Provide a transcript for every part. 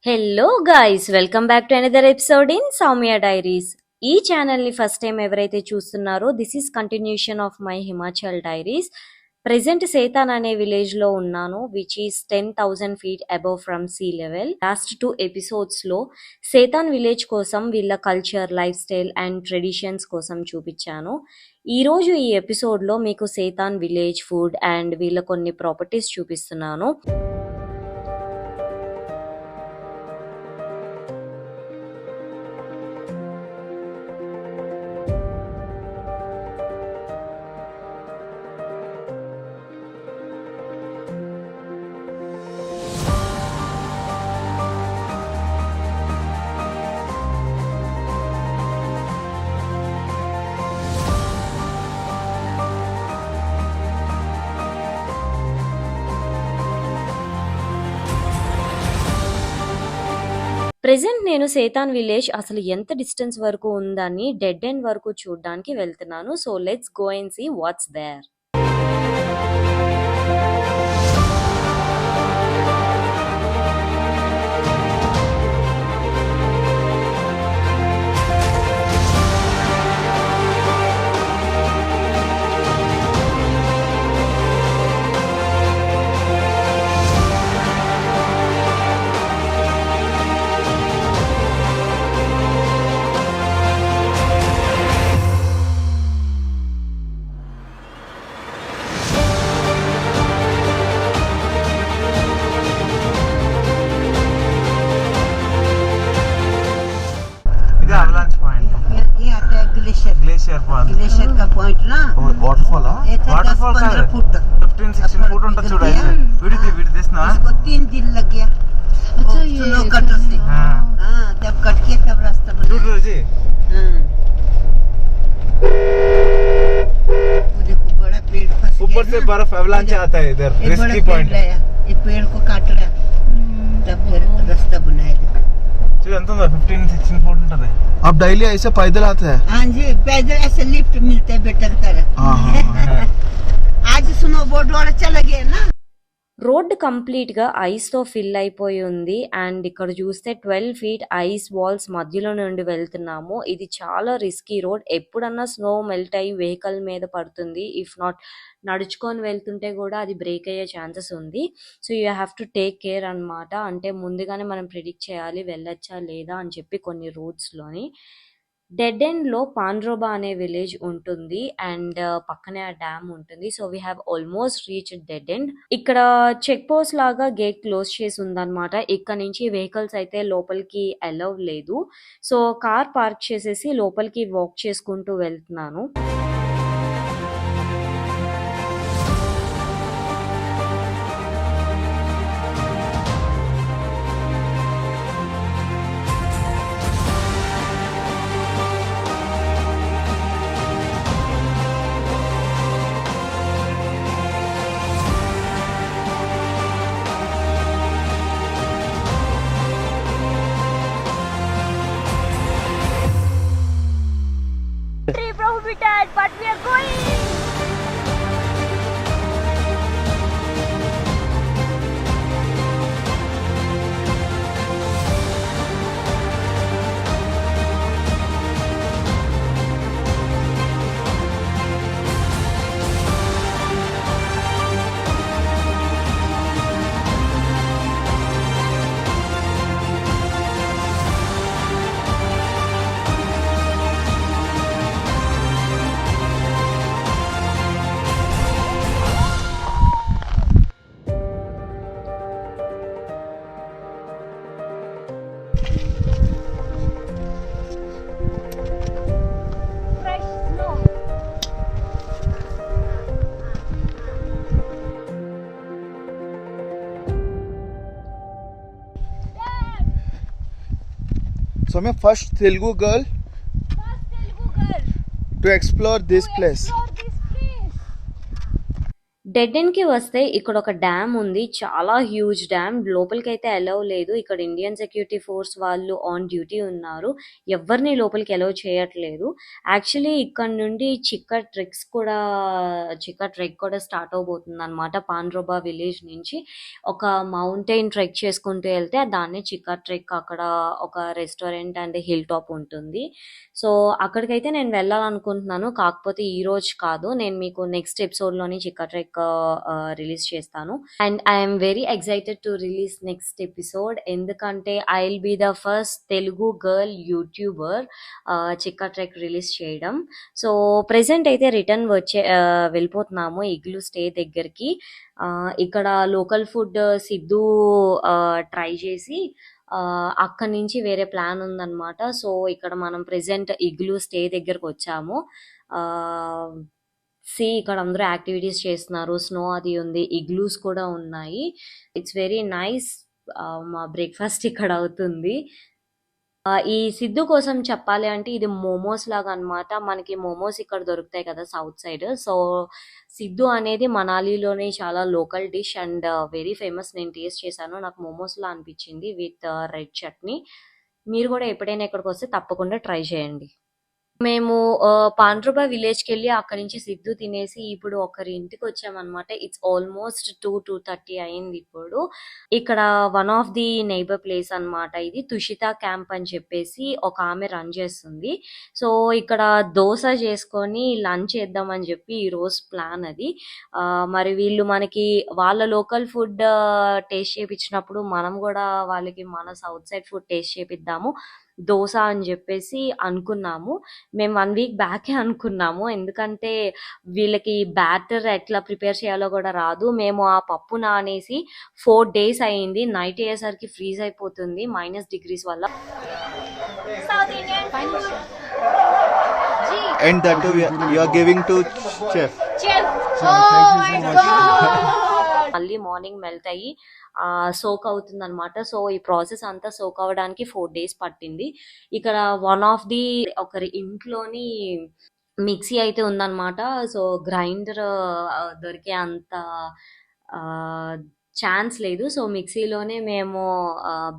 Hello guys, welcome back to another episode in Soumya diaries. ఈ ఛానల్ని first time ఎవరైతే చూస్తున్నారో this is continuation of my Himachal diaries. Present Sethan అనే విలేజ్లో ఉన్నాను, which is 10,000 feet above from sea level. Last 2 ఎపిసోడ్స్లో Sethan village కోసం వీళ్ళ culture, lifestyle and traditions కోసం చూపించాను. ఈరోజు ఈ ఎపిసోడ్లో మీకు సేతాన్ విలేజ్ ఫుడ్ అండ్ వీళ్ళ కొన్ని ప్రాపర్టీస్ చూపిస్తున్నాను. ప్రెజెంట్ నేను సేతాన్ విలేజ్ అసలు ఎంత డిస్టెన్స్ వరకు ఉందని డెడ్ ఎండ్ వరకు చూడడానికి వెళ్తున్నాను. So let's go and see what's there. Glacier का पॉइंट ना वाटरफॉल वाटरफॉल 15 फुट 15-16 फुट ఉంటుంది చూడు అయితే విడి తీస్నా इसको 3 दिन लग गया. अच्छा ये स्नो कटर से हां जब कट के तब रास्ता बना చూడు जी वो देखो बड़ा पेड़ फंस गया. ऊपर से बर्फ एवलांच आता है इधर रिस्की पॉइंट. ये पेड़ को काट रहा तब फिर रास्ता बनाएगा. చూడు ఎంత ఉందో 15-16 फुट ఉంటుంది. आप डेली ऐसे पैदल आते हैं? हाँ जी पैदल ऐसे लिफ्ट मिलते हैं बेटर तरह. आज स्नो बोर्ड वाला चला गया ना. రోడ్ కంప్లీట్ గా ఐస్ తో ఫిల్ అయిపోయి ఉంది అండ్ ఇక్కడ చూస్తే 12 feet ఐస్ వాల్స్ మధ్యలో నుండి వెళ్తున్నాము. ఇది చాలా రిస్కీ రోడ్. ఎప్పుడన్నా స్నో మెల్ట్ అయ్యి వెహికల్ మీద పడుతుంది, ఇఫ్ నాట్ నడుచుకొని వెళ్తుంటే కూడా అది బ్రేక్ అయ్యే ఛాన్సెస్ ఉంది. So you have to take care అన్నమాట. అంటే ముందుగానే మనం ప్రిడిక్ట్ చేయాలి వెళ్ళొచ్చా లేదా అని చెప్పి కొన్ని రూట్స్ లోని. డెడ్ ఎండ్ లో పాండ్రోబా అనే విలేజ్ ఉంటుంది అండ్ పక్కనే ఆ డ్యామ్ ఉంటుంది. So we have almost reach dead end. ఇక్కడ చెక్ పోస్ట్ లాగా గేట్ క్లోజ్ చేసి ఉందన్నమాట. ఇక్కడ నుంచి వెహికల్స్ అయితే లోపలికి అలౌ లేదు. సో కార్ పార్క్ చేసేసి లోపలికి వాక్ చేసుకుంటూ వెళ్తున్నాను. Prohibited, but we are going. So my first Telugu girl to explore this place. Dead end కి వస్తే ఇక్కడ ఒక డ్యామ్ ఉంది, చాలా హ్యూజ్ డ్యామ్. లోపలికి అయితే అలౌ లేదు, ఇక్కడ ఇండియన్ సెక్యూరిటీ ఫోర్స్ వాళ్ళు ఆన్ డ్యూటీ ఉన్నారు, ఎవరిని లోపలికి అలౌ చేయట్లేదు. యాక్చువల్లీ ఇక్కడ నుండి చిక్క ట్రెక్ కూడా స్టార్ట్ అవబోతుంది అనమాట. పాండ్రోబా విలేజ్ నుంచి ఒక మౌంటైన్ ట్రెక్ చేసుకుంటూ వెళ్తే దాన్ని చిక్క ట్రెక్. అక్కడ ఒక రెస్టారెంట్ అండ్ హిల్ టాప్ ఉంటుంది. సో అక్కడికైతే నేను వెళ్ళాలనుకుంటున్నాను, కాకపోతే ఈ రోజు కాదు, నేను మీకు నెక్స్ట్ ఎపిసోడ్ లోని చిక్క ట్రెక్ రిలీజ్ చేస్తాను. And I'm very excited to release next episode, ఎందుకంటే I will be the first Telugu girl YouTuber Chikka trek release చేయడం. సో ప్రెసెంట్ అయితే రిటర్న్ వెళ్ళిపోతున్నాము ఇగ్లూ స్టే దగ్గరికి. ఇక్కడ లోకల్ ఫుడ్ సిద్ధు ట్రై చేసి అక్కడి నుంచి వేరే ప్లాన్ ఉందన్నమాట. సో ఇక్కడ మనం ప్రెసెంట్ ఇగ్లూ స్టే దగ్గరకు వచ్చాము. ఇక్కడ అందరూ యాక్టివిటీస్ చేస్తున్నారు, స్నో అది ఉంది, ఇగ్లూస్ కూడా ఉన్నాయి. It's very nice. మా బ్రేక్ఫాస్ట్ ఇక్కడ అవుతుంది. ఈ సిద్ధు కోసం చెప్పాలి అంటే ఇది మోమోస్ లాగా అన్నమాట. మనకి మోమోస్ ఇక్కడ దొరుకుతాయి కదా సౌత్ సైడ్. సో సిద్ధు అనేది మనాలిలోనే చాలా local dish and very famous. నేను టేస్ట్ చేశాను, నాకు మోమోస్ లా అనిపించింది విత్ రెడ్ చట్నీ. మీరు కూడా ఎప్పుడైనా ఇక్కడికి వస్తే తప్పకుండా ట్రై చేయండి. మేము పాండ్రోబా విలేజ్కి వెళ్ళి అక్కడి నుంచి సిద్ధు తినేసి ఇప్పుడు ఒకరి ఇంటికి వచ్చామన్నమాట. ఇట్స్ ఆల్మోస్ట్ 2:30 అయింది ఇప్పుడు. ఇక్కడ one of the neighbour place అన్నమాట, ఇది తుషిత క్యాంప్ అని చెప్పేసి ఒక ఆమె రన్ చేస్తుంది. సో ఇక్కడ దోశ చేసుకొని లంచ్ చేద్దామని చెప్పి ఈ రోజు ప్లాన్ అది. మరి వీళ్ళు మనకి వాళ్ళ లోకల్ ఫుడ్ టేస్ట్ చేయించినప్పుడు మనం కూడా వాళ్ళకి మన సౌత్ సైడ్ ఫుడ్ టేస్ట్ చేపిద్దాము దోశ అని చెప్పేసి అనుకున్నాము. మేము 1 వీక్ బ్యాకే అనుకున్నాము, ఎందుకంటే వీళ్ళకి బ్యాటర్ ఎట్లా ప్రిపేర్ చేయాలో కూడా రాదు. మేము ఆ పప్పు నానేసి 4 days అయింది, నైట్ అయ్యేసరికి ఫ్రీజ్ అయిపోతుంది -degrees వల్ల. And that too you are giving to chef. మళ్ళీ మార్నింగ్ మెల్ట్ అయ్యి సోక్ అవుతుంది అనమాట. సో ఈ ప్రాసెస్ అంతా సోక్ అవ్వడానికి 4 days పట్టింది. ఇక్కడ వన్ ఆఫ్ ది ఒకరి ఇంట్లోని మిక్సీ అయితే ఉందన్నమాట. సో గ్రైండర్ దొరికే అంత ఛాన్స్ లేదు. సో మిక్సీలోనే మేము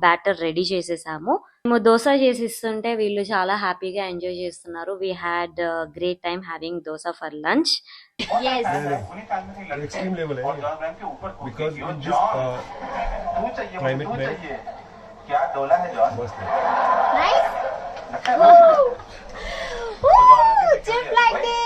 బ్యాటర్ రెడీ చేసేసాము. మేము దోశ చేసిస్తుంటే వీళ్ళు చాలా హ్యాపీగా ఎంజాయ్ చేస్తున్నారు. We had great time having dosa for lunch. extreme level है because in this climate में क्या डोला है John nice Chip like this.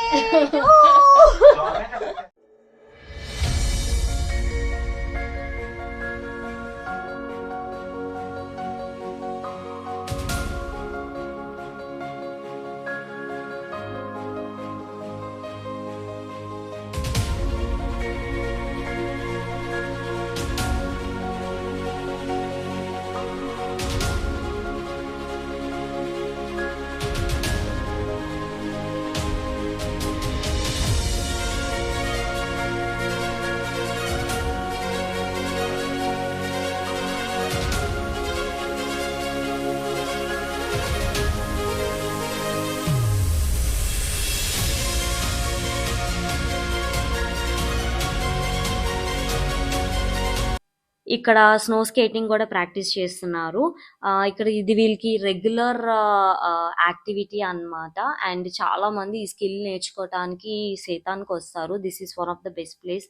ఇక్కడ స్నో స్కేటింగ్ కూడా ప్రాక్టీస్ చేస్తున్నారు. ఇక్కడ ఇది వీళ్ళకి రెగ్యులర్ యాక్టివిటీ అన్నమాట. అండ్ చాలా మంది ఈ స్కిల్ నేర్చుకోవడానికి సేతానికి వస్తారు. This is one of the best place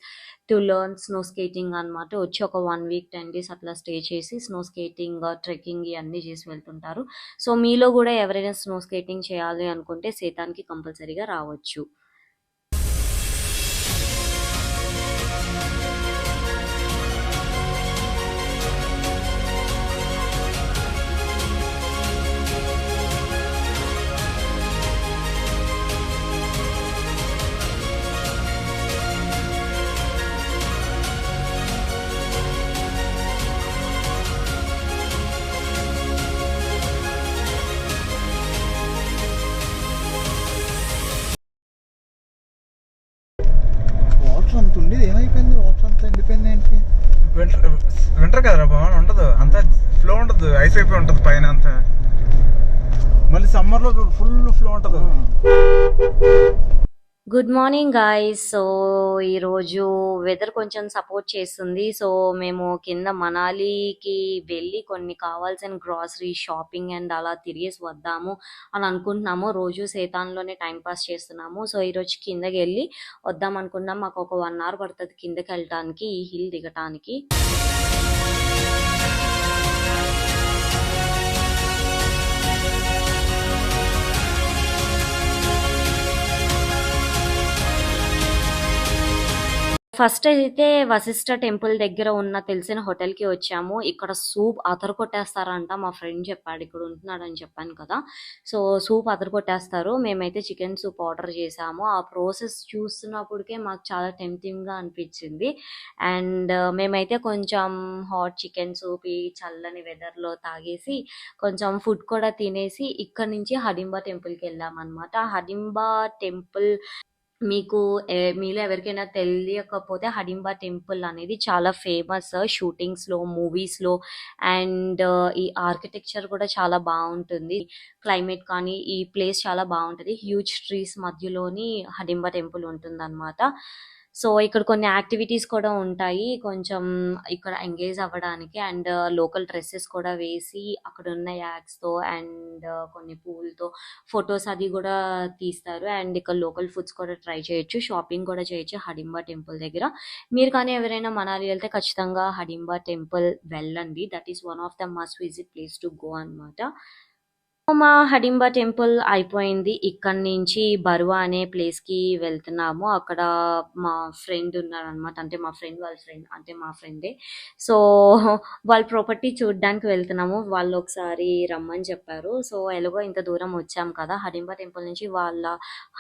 to learn snow skating అన్నమాట. వచ్చి ఒక 1 week 10 days అట్లా స్టే చేసి స్నో స్కేటింగ్ ట్రెక్కింగ్ ఇవన్నీ చేసి వెళ్తుంటారు. సో మీలో కూడా ఎవరైనా స్నో స్కేటింగ్ చేయాలి అనుకుంటే సేతానికి కంపల్సరీగా రావచ్చు. వాటర్ అంత ఉండేది ఏమైపోయింది? వాటర్ అంతా ఎండిపోయింది ఏంటి? వింటర్ కదరా పవన్, ఉండదు అంతా ఫ్లో ఉండదు, ఐస్ అయిపోయి ఉంటుంది పైన అంతా. మళ్ళీ సమ్మర్ లో ఫుల్ ఫ్లో ఉంటది. Good morning guys. సో ఈరోజు వెదర్ కొంచెం సపోర్ట్ చేస్తుంది. సో మేము కింద మనాలికి వెళ్ళి కొన్ని కావాల్సిన గ్రాసరీ షాపింగ్ అండ్ అలా తిరిగేసి వద్దాము అని అనుకుంటున్నాము. రోజు సేతాన్లోనే టైం పాస్ చేస్తున్నాము. సో ఈరోజు కిందకి వెళ్ళి వద్దాం అనుకున్నాం. మాకు ఒక 1 hour పడుతుంది కిందకి వెళ్ళటానికి, ఈ హిల్ దిగటానికి. ఫస్ట్ అయితే వశిష్ఠ టెంపుల్ దగ్గర ఉన్న తెలిసిన హోటల్‌కి వచ్చాము. ఇక్కడ సూప్ అదరగొట్టేస్తారంట. మా ఫ్రెండ్ చెప్పాడు, ఇక్కడ ఉంటున్నాడని చెప్పాను కదా! సో సూప్ అదరగొట్టేస్తారు. మేమైతే చికెన్ సూప్ ఆర్డర్ చేసాము. ఆ ప్రాసెస్ చూస్తున్నప్పటికే మాకు చాలా టెంప్టింగ్‌గా అనిపించింది. అండ్ మేమైతే కొంచెం హాట్ చికెన్ సూప్ ఈ చల్లని వెదర్‌లో తాగేసి, కొంచెం ఫుడ్ కూడా తినేసి ఇక్కడి నుంచి హడింబా టెంపుల్‌కి వెళ్ళామన్నమాట. హడింబా టెంపుల్ మీకు మీలో ఎవరికైనా తెలియకపోతే హడింబా టెంపుల్ అనేది చాలా ఫేమస్ షూటింగ్స్‌లో, మూవీస్‌లో అండ్ ఈ ఆర్కిటెక్చర్ కూడా చాలా బావుంటుంది. క్లైమేట్ కానీ ఈ ప్లేస్ చాలా బావుంటది. హ్యూజ్ ట్రీస్ మధ్యలోని హడింబా టెంపుల్ ఉంటుందన్నమాట. సో ఇక్కడ కొన్ని యాక్టివిటీస్ కూడా ఉంటాయి. కొంచెం ఇక్కడ ఎంగేజ్ అవ్వడానికి అండ్ లోకల్ డ్రెసెస్ కూడా వేసి అక్కడున్న యాక్ట్స్‌తో అండ్ కొన్ని పూలతో ఫొటోస్ అది కూడా తీస్తారు. అండ్ ఇక్కడ లోకల్ ఫుడ్స్ కూడా ట్రై చేయొచ్చు. షాపింగ్ కూడా చేయొచ్చు హడింబా టెంపుల్ దగ్గర. మీరు కానీ ఎవరైనా మనాలి వెళ్తే ఖచ్చితంగా హడింబా టెంపుల్ వెళ్ళండి. That is one of the must visit place to go అన్నమాట. మా హడింబా టెంపుల్ అయిపోయింది. ఇక్కడి నుంచి బరువా అనే ప్లేస్‌కి వెళ్తున్నాము. అక్కడ మా ఫ్రెండ్ ఉన్నారనమాట. అంటే మా ఫ్రెండ్ వాళ్ళ ఫ్రెండ్ అంటే మా ఫ్రెండే. సో వాళ్ళ ప్రాపర్టీ చూడ్డానికి వెళ్తున్నాము. వాళ్ళు ఒకసారి రమ్మని చెప్పారు. సో ఎలాగో ఇంత దూరం వచ్చాం కదా! హడింబా టెంపుల్ నుంచి వాళ్ళ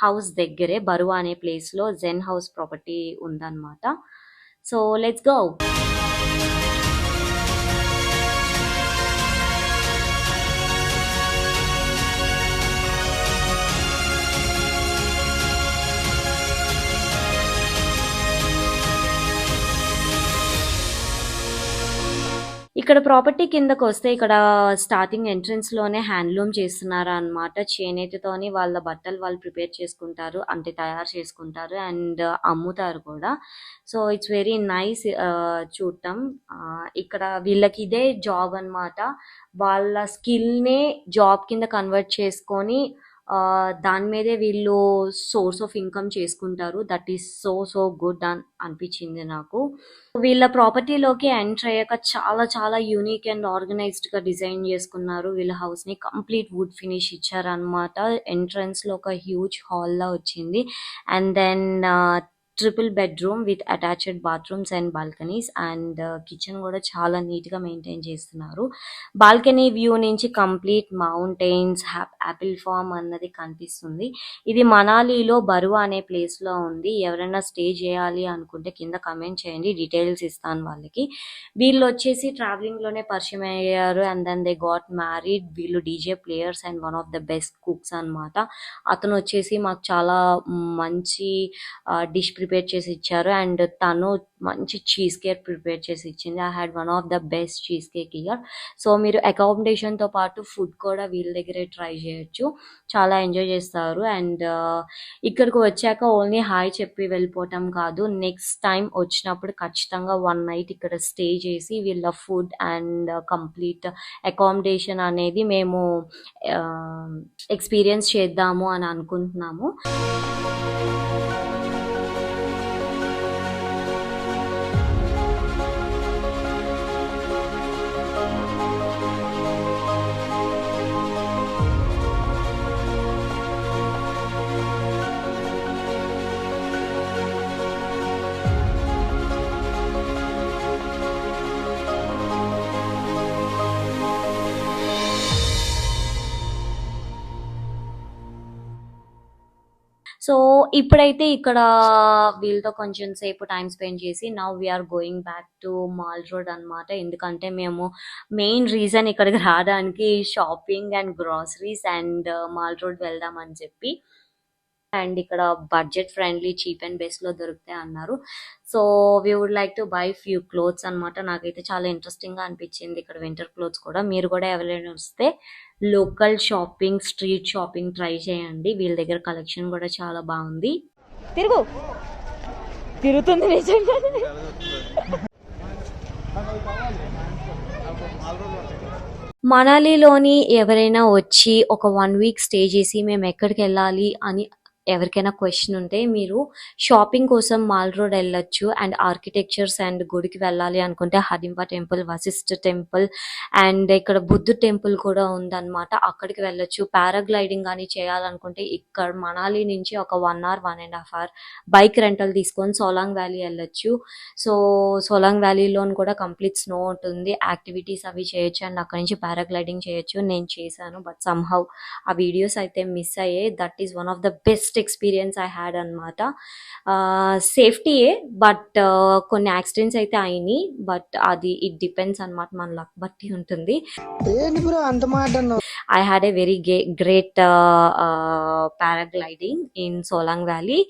హౌస్ దగ్గరే బరువా అనే ప్లేస్‌లో జెన్ హౌస్ ప్రాపర్టీ ఉందన్నమాట. So let's go. ఇక్కడ ప్రాపర్టీ కిందకొస్తే ఇక్కడ స్టార్టింగ్ ఎంట్రన్స్‌లోనే హ్యాండ్లూమ్ చేస్తున్నారనమాట. చేనేతతోని వాళ్ళ బట్టలు వాళ్ళు ప్రిపేర్ చేసుకుంటారు. అంటే తయారు చేసుకుంటారు అండ్ అమ్ముతారు కూడా. సో ఇట్స్ వెరీ నైస్ చూడటం. ఇక్కడ వీళ్ళకి ఇదే జాబ్ అనమాట. వాళ్ళ స్కిల్‌నే జాబ్ కింద కన్వర్ట్ చేసుకొని దాని మీదే వీళ్ళు సోర్స్ ఆఫ్ ఇన్కమ్ చేసుకుంటారు. దట్ ఈస్ సో గుడ్ అనిపించింది నాకు. వీళ్ళ ప్రాపర్టీలోకి ఎంటర్ అయ్యాక చాలా చాలా యూనిక్ అండ్ ఆర్గనైజ్డ్‌గా డిజైన్ చేసుకున్నారు. వీళ్ళ హౌస్‌ని కంప్లీట్ వుడ్ ఫినిష్ ఇచ్చారనమాట. ఎంట్రన్స్‌లో ఒక హ్యూజ్ హాల్‌లా వచ్చింది. And then triple bedroom with attached bathrooms and balconies and kitchen కూడా చాలా నీట్‌గా మెయింటైన్ చేస్తున్నారు. బాల్కనీ వ్యూ నుంచి కంప్లీట్ మౌంటైన్స్, యాపిల్ ఫార్మ్ అన్నది కనిపిస్తుంది. ఇది మనాలిలో బరువా అనే ప్లేస్‌లో ఉంది. ఎవరైనా స్టే చేయాలి అనుకుంటే కింద కామెంట్ చేయండి. డీటెయిల్స్ ఇస్తాను వాళ్ళకి. వీళ్ళు వచ్చేసి ట్రావెలింగ్‌లోనే పరిచయం అయ్యారు. And then they got married. వీళ్ళు DJ players and one of the best cooks అన్నమాట. అతను వచ్చేసి మాకు చాలా మంచి డిష్ ప్రిపేర్ చేసి ఇచ్చారు. అండ్ తను మంచి చీజ్ కేక్ ప్రిపేర్ చేసి ఇచ్చింది. I had one of the best cheese cake here. So మీరు అకామిడేషన్‌తో పాటు ఫుడ్ కూడా వీళ్ళ దగ్గరే ట్రై చేయొచ్చు. చాలా ఎంజాయ్ చేస్తారు. అండ్ ఇక్కడికి వచ్చాక ఓన్లీ హాయ్ చెప్పి వెళ్ళిపోవటం కాదు. నెక్స్ట్ టైం వచ్చినప్పుడు ఖచ్చితంగా 1 night ఇక్కడ స్టే చేసి వీళ్ళ ఫుడ్ అండ్ కంప్లీట్ అకామిడేషన్ అనేది మేము ఎక్స్‌పీరియన్స్ చేద్దాము అని అనుకుంటున్నాము. సో ఇప్పుడైతే ఇక్కడ వీళ్ళతో కొంచెం సేపు టైం స్పెండ్ చేసి now we are going back to mall road అనమాట. ఎందుకంటే మేము మెయిన్ రీజన్ ఇక్కడికి రావడానికి shopping and groceries and mall road వెళ్దాం అని చెప్పి. అండ్ ఇక్కడ బడ్జెట్ ఫ్రెండ్లీ చీప్ అండ్ బెస్ట్లో దొరుకుతాయి అన్నారు. So we would like to buy few clothes అనమాట. నాకైతే చాలా ఇంట్రెస్టింగ్గా అనిపించింది ఇక్కడ వింటర్ క్లోత్స్ కూడా. మీరు కూడా ఎవరైనా వస్తే local shopping, street shopping try చేయండి. వీళ్ళ దగ్గర కలెక్షన్ కూడా చాలా బాగుంది. తిరుగు, తిరుగుతుంది నిజంగా. మనాలిలోని ఎవరైనా వచ్చి ఒక 1 వీక్ స్టే చేసి మేము ఎక్కడికి వెళ్ళాలి అని ఎవరికైనా క్వశ్చన్ ఉంటే మీరు షాపింగ్ కోసం మాల్ రోడ్ వెళ్ళొచ్చు. అండ్ ఆర్కిటెక్చర్స్ అండ్ గుడికి వెళ్ళాలి అనుకుంటే Hidimba temple, Vashishtha temple and ఇక్కడ బుద్ధుడు టెంపుల్ కూడా ఉందన్నమాట, అక్కడికి వెళ్ళొచ్చు. పారాగ్లైడింగ్ కానీ చేయాలనుకుంటే ఇక్కడ మనాలి నుంచి ఒక 1 hour 1.5 hour బైక్ రెంటల్ తీసుకొని సోలాంగ్ వ్యాలీ వెళ్ళొచ్చు. సో సోలాంగ్ వ్యాలీలో కూడా కంప్లీట్ స్నో ఉంటుంది, యాక్టివిటీస్ అవి చేయొచ్చు అండ్ అక్కడ నుంచి పారాగ్లైడింగ్ చేయొచ్చు. నేను చేశాను బట్ సమ్హౌ ఆ వీడియోస్ అయితే మిస్ అయ్యాయి. That is one of the best experience I had అనమాట. సేఫ్టీయే బట్ కొన్ని యాక్సిడెంట్స్ అయితే అయినాయి, బట్ అది ఇట్ డిపెండ్స్ అనమాట, మన లక్ బట్టి ఉంటుంది. I had a very great paragliding in Solang Valley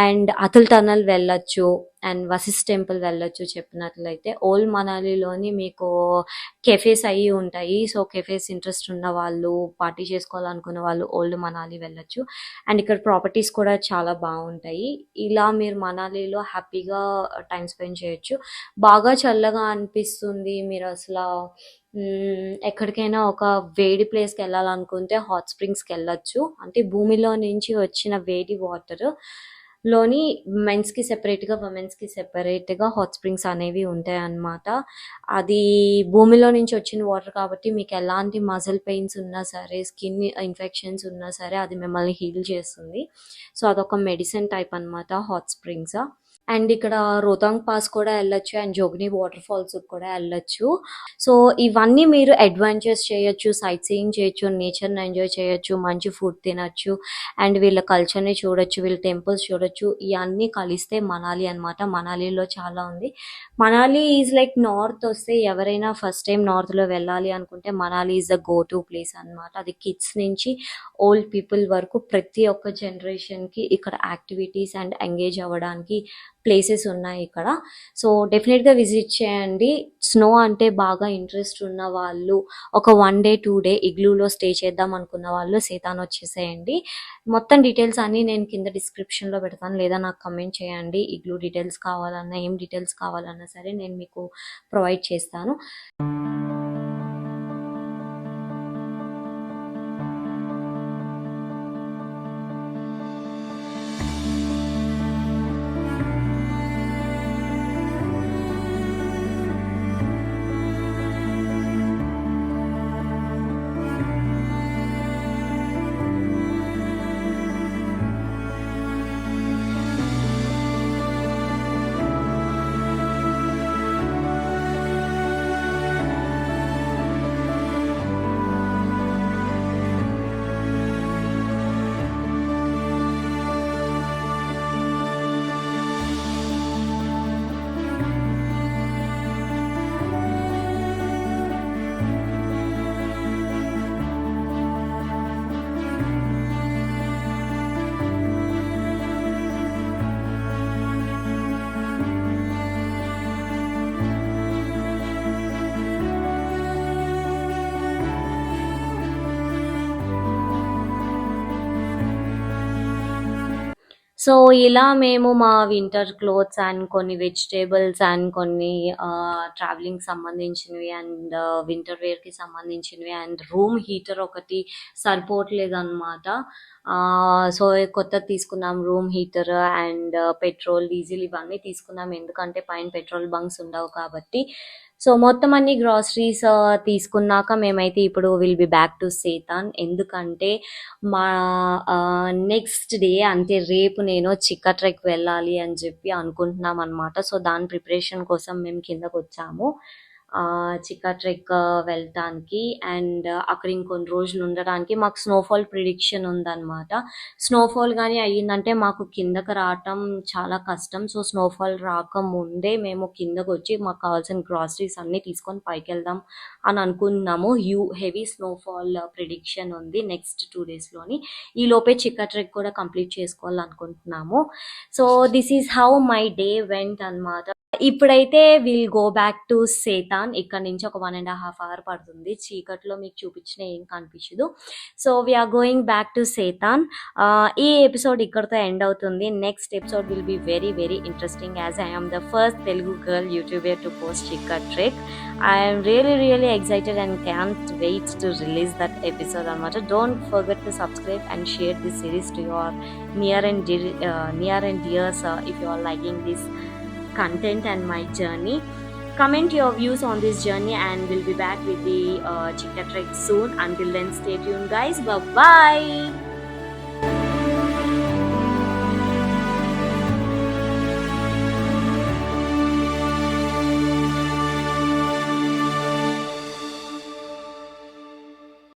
and Atul tunnel వెళ్ళొచ్చు అండ్ వశిష్ఠ టెంపుల్ వెళ్ళొచ్చు. చెప్పినట్లయితే ఓల్డ్ మనాలిలోని మీకు కెఫేస్ అయ్యి ఉంటాయి. సో కెఫేస్ ఇంట్రెస్ట్ ఉన్న వాళ్ళు, పార్టీ చేసుకోవాలనుకున్న వాళ్ళు ఓల్డ్ మనాలి వెళ్ళొచ్చు. అండ్ ఇక్కడ ప్రాపర్టీస్ కూడా చాలా బాగుంటాయి. ఇలా మీరు మనాలిలో హ్యాపీగా టైం స్పెండ్ చేయొచ్చు. బాగా చల్లగా అనిపిస్తుంది. మీరు అసలు ఎక్కడికైనా ఒక వేడి ప్లేస్కి వెళ్ళాలనుకుంటే హాట్ స్ప్రింగ్స్కి వెళ్ళొచ్చు. అంటే భూమిలో నుంచి వచ్చిన వేడి వాటర్ లోని మెన్స్కి సెపరేట్గా, ఉమెన్స్కి సెపరేట్గా హాట్ స్ప్రింగ్స్ అనేవి ఉంటాయి అన్నమాట. అది భూమిలో నుంచి వచ్చిన వాటర్ కాబట్టి మీకు ఎలాంటి మజిల్ పెయిన్స్ ఉన్నా సరే, స్కిన్ ఇన్ఫెక్షన్స్ ఉన్నా సరే అది మిమ్మల్ని హీల్ చేస్తుంది. సో అదొక మెడిసిన్ టైప్ అన్నమాట హాట్ స్ప్రింగ్స్. అండ్ ఇక్కడ రోతాంగ్ పాస్ కూడా వెళ్ళొచ్చు అండ్ జోగ్ని వాటర్ ఫాల్స్ కూడా వెళ్ళొచ్చు. సో ఇవన్నీ మీరు అడ్వెంచర్స్ చేయొచ్చు, సైట్ సీయింగ్ చేయొచ్చు, నేచర్ని ఎంజాయ్ చేయొచ్చు, మంచి ఫుడ్ తినొచ్చు అండ్ వీళ్ళ కల్చర్ని చూడొచ్చు, వీళ్ళ టెంపుల్స్ చూడొచ్చు. ఇవన్నీ కలిస్తే మనాలి అనమాట. మనాలిలో చాలా ఉంది. మనాలి ఈజ్ లైక్ నార్త్ వస్తే ఎవరైనా ఫస్ట్ టైం నార్త్లో వెళ్ళాలి అనుకుంటే Manali is the go to place అనమాట. అది కిడ్స్ నుంచి ఓల్డ్ పీపుల్ వరకు ప్రతి ఒక్క జనరేషన్కి ఇక్కడ యాక్టివిటీస్ అండ్ ఎంగేజ్ అవ్వడానికి ప్లేసెస్ ఉన్నాయి ఇక్కడ. సో డెఫినెట్గా విజిట్ చేయండి. స్నో అంటే బాగా ఇంట్రెస్ట్ ఉన్న వాళ్ళు, ఒక 1 day 2 day ఇగ్లూలో స్టే చేద్దాం అనుకున్న వాళ్ళు సేతాన్ వచ్చేసేయండి. మొత్తం డీటెయిల్స్ అన్నీ నేను కింద డిస్క్రిప్షన్లో పెడతాను, లేదా నాకు కమెంట్ చేయండి. ఇగ్లూ డీటెయిల్స్ కావాలన్నా, ఏం డీటెయిల్స్ కావాలన్నా సరే నేను మీకు ప్రొవైడ్ చేస్తాను. సో ఇలా మేము మా వింటర్ క్లోత్స్ అండ్ కొన్ని వెజిటేబుల్స్ అండ్ కొన్ని ట్రావెలింగ్ సంబంధించినవి అండ్ వింటర్ వేర్కి సంబంధించినవి అండ్ రూమ్ హీటర్ ఒకటి సరిపోవట్లేదు అనమాట. సో కొత్తది తీసుకున్నాం room heater and petrol, diesel ఇవన్నీ తీసుకున్నాం, ఎందుకంటే పైన పెట్రోల్ బంక్స్ ఉండవు కాబట్టి. సో మొత్తం అన్ని గ్రాసరీస్ తీసుకున్నాక మేమైతే ఇప్పుడు విల్ బి బ్యాక్ టు సేతాన్. ఎందుకంటే మా నెక్స్ట్ డే అంటే రేపు నేను చిక్కా ట్రెక్ వెళ్ళాలి అని చెప్పి అనుకుంటున్నాం అనమాట. సో దాని ప్రిపరేషన్ కోసం మేము కిందకు వచ్చాము చిక్కా ట్రెక్ వెళ్ళటానికి. అండ్ అక్కడ ఇంకొన్ని రోజులు ఉండడానికి మాకు స్నోఫాల్ ప్రిడిక్షన్ ఉందన్నమాట. స్నోఫాల్ కానీ అయ్యిందంటే మాకు కిందకు రావటం చాలా కష్టం. సో స్నోఫాల్ రాకముందే మేము కిందకు వచ్చి మాకు కావాల్సిన గ్రాసరీస్ అన్నీ తీసుకొని పైకి వెళ్దాం అని అనుకున్నాము. హెవీ స్నోఫాల్ ప్రిడిక్షన్ ఉంది నెక్స్ట్ 2 daysలోని. ఈ లోపే చిక్కా ట్రెక్ కూడా కంప్లీట్ చేసుకోవాలనుకుంటున్నాము. So this is how my day went అనమాట. ఇప్పుడైతే will go back to Sethan. ఇక్కడ నుంచి ఒక 1.5 hour పడుతుంది. చీకట్లో మీకు చూపించిన ఏం కనిపించదు. So we're going back to Sethan. ఈ ఎపిసోడ్ ఇక్కడతో ఎండ్ అవుతుంది. Next episode will be very very interesting as I am the first Telugu girl YouTuber to post Chikka trek. I'm really excited and can't wait to release that episode అనమాట. Don't forget to subscribe and share this series to your near and dears if you are liking this content and my journey. Comment your views on this journey and we'll be back with the Chikka trek soon. Until then, stay tuned guys. Bye bye.